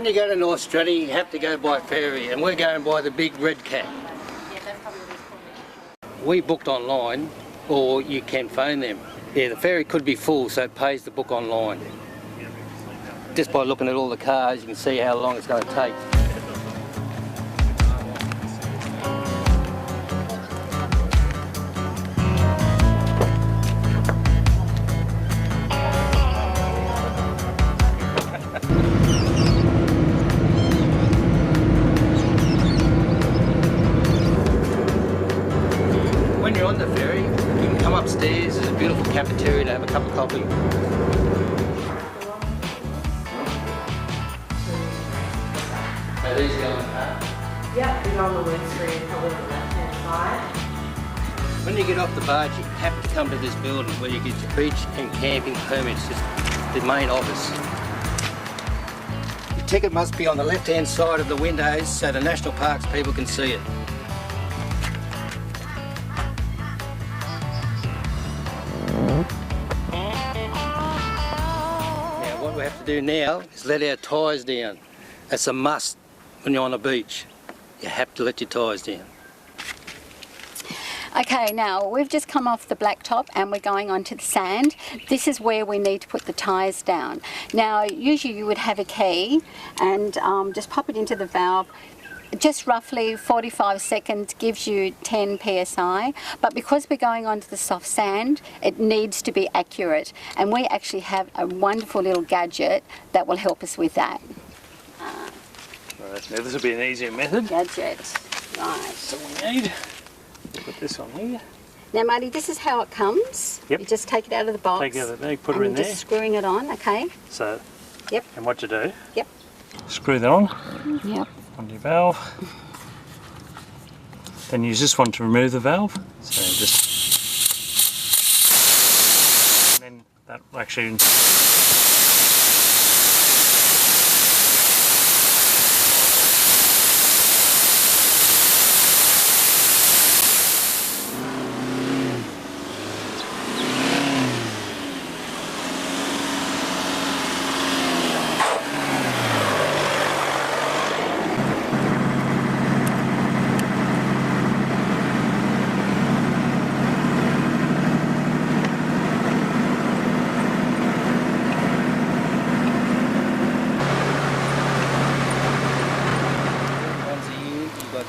When you go to North Stradbroke, you have to go by ferry, and we're going by the big red cat. We booked online, or you can phone them. Yeah, the ferry could be full, so it pays to book online. Just by looking at all the cars, you can see how long it's going to take. When you're on the ferry, you can come upstairs. There's a beautiful cafeteria to have a cup of coffee. Are these going up? Yep, we're on the windscreen, probably on the left-hand side. When you get off the barge, you have to come to this building where you get your beach and camping permits. It's the main office. Your ticket must be on the left-hand side of the windows so the national parks people can see it. Now, what we have to do now is let our tyres down. That's a must when you're on the beach. You have to let your tyres down. Okay, now we've just come off the blacktop and we're going onto the sand. This is where we need to put the tyres down. Now, usually you would have a key and just pop it into the valve. Just roughly 45 seconds gives you 10 psi, but because we're going onto the soft sand, it needs to be accurate. And we actually have a wonderful little gadget that will help us with that. Right, now this will be an easier method. Gadget, right. So we need to put this on here. Now, Marty, this is how it comes. Yep. You just take it out of the box. Take it out of the bag, put her in and there. just screwing it on, okay? So, Yep. and what you do, Yep. screw that on, Yep. on your valve. Then use this one to remove the valve. So just, and then that will actually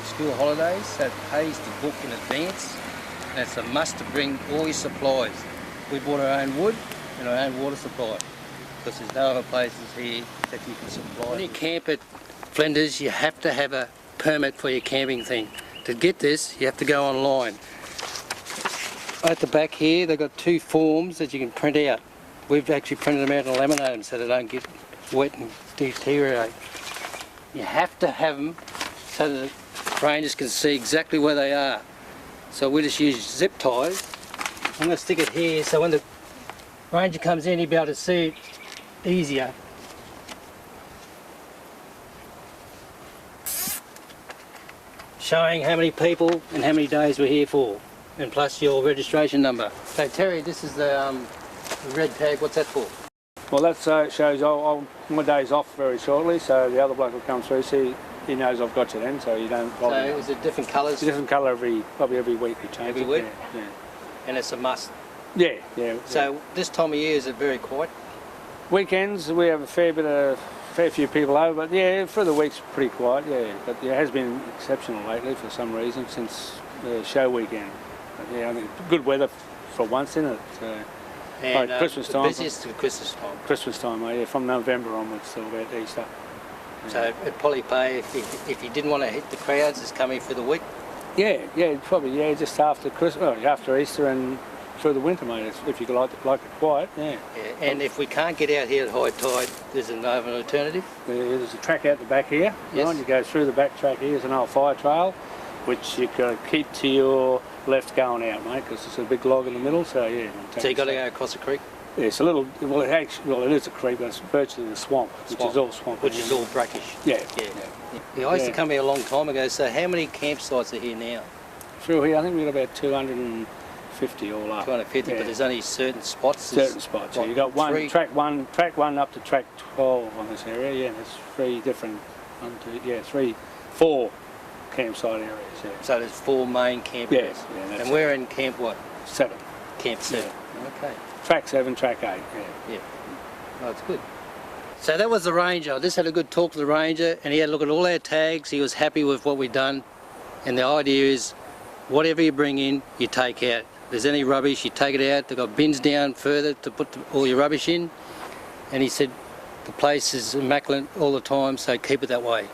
School holidays, so it pays to book in advance, and it's a must to bring all your supplies. We bought our own wood and our own water supply because there's no other places here that you can supply. When you camp at Flinders, you have to have a permit for your camping thing. To get this, you have to go online. At the back here, they've got 2 forms that you can print out. We've actually printed them out and laminated them so they don't get wet and deteriorate. You have to have them so that the rangers can see exactly where they are. So we just use zip ties. I'm going to stick it here so when the ranger comes in, he'll be able to see it easier. Showing how many people and how many days we're here for, and plus your registration number. So Terry, this is the red tag. What's that for? Well, that shows my day's off very shortly, so the other bloke will come through, see. He knows I've got you then, so you don't bother. So is it different colours? It's a different colour probably every week we change every it. week? Yeah. And it's a must? Yeah, yeah. So this time of year, is it very quiet? Weekends, we have a fair few people over, but yeah, for the week's pretty quiet, yeah. But it has been exceptional lately for some reason since the show weekend. But yeah, I think good weather for once, isn't it? So, and like Christmas time. The busiest to Christmas time? Christmas time, yeah, from November onwards till about Easter. So it'd probably pay if you didn't want to hit the crowds that's coming for the week? Yeah, probably, yeah, just after Christmas, well, after Easter and through the winter, mate, if you like it quiet, yeah. And if we can't get out here at high tide, there's an alternative? There's a track out the back here, yes. Right? You go through the back track here, there's an old fire trail, which you got to keep to your left going out, mate, because there's a big log in the middle, so yeah. So you got to go across the creek? Yeah, it's a little, well it is a creek, but it's virtually the swamp, which is all swamp. Which is all brackish? Yeah. Yeah, I used to come here a long time ago, so how many campsites are here now? Through here, I think we've got about 250 all up. 250, Yeah. but there's only certain spots. Certain spots. What, So you got three? track one up to track 12 on this area. Yeah, there's 3 different, 4 campsite areas. Yeah. So there's 4 main camp Yeah, areas. yeah, that's And it. we're in camp what? 7. Camp 7. Okay. Track 7, track 8. Yeah. Yeah. Oh, it's good. So that was the ranger. I just had a good talk to the ranger, and he had a look at all our tags. He was happy with what we'd done. And the idea is, whatever you bring in, you take out. If there's any rubbish, you take it out. They've got bins down further to put all your rubbish in. And he said, the place is immaculate all the time, so keep it that way.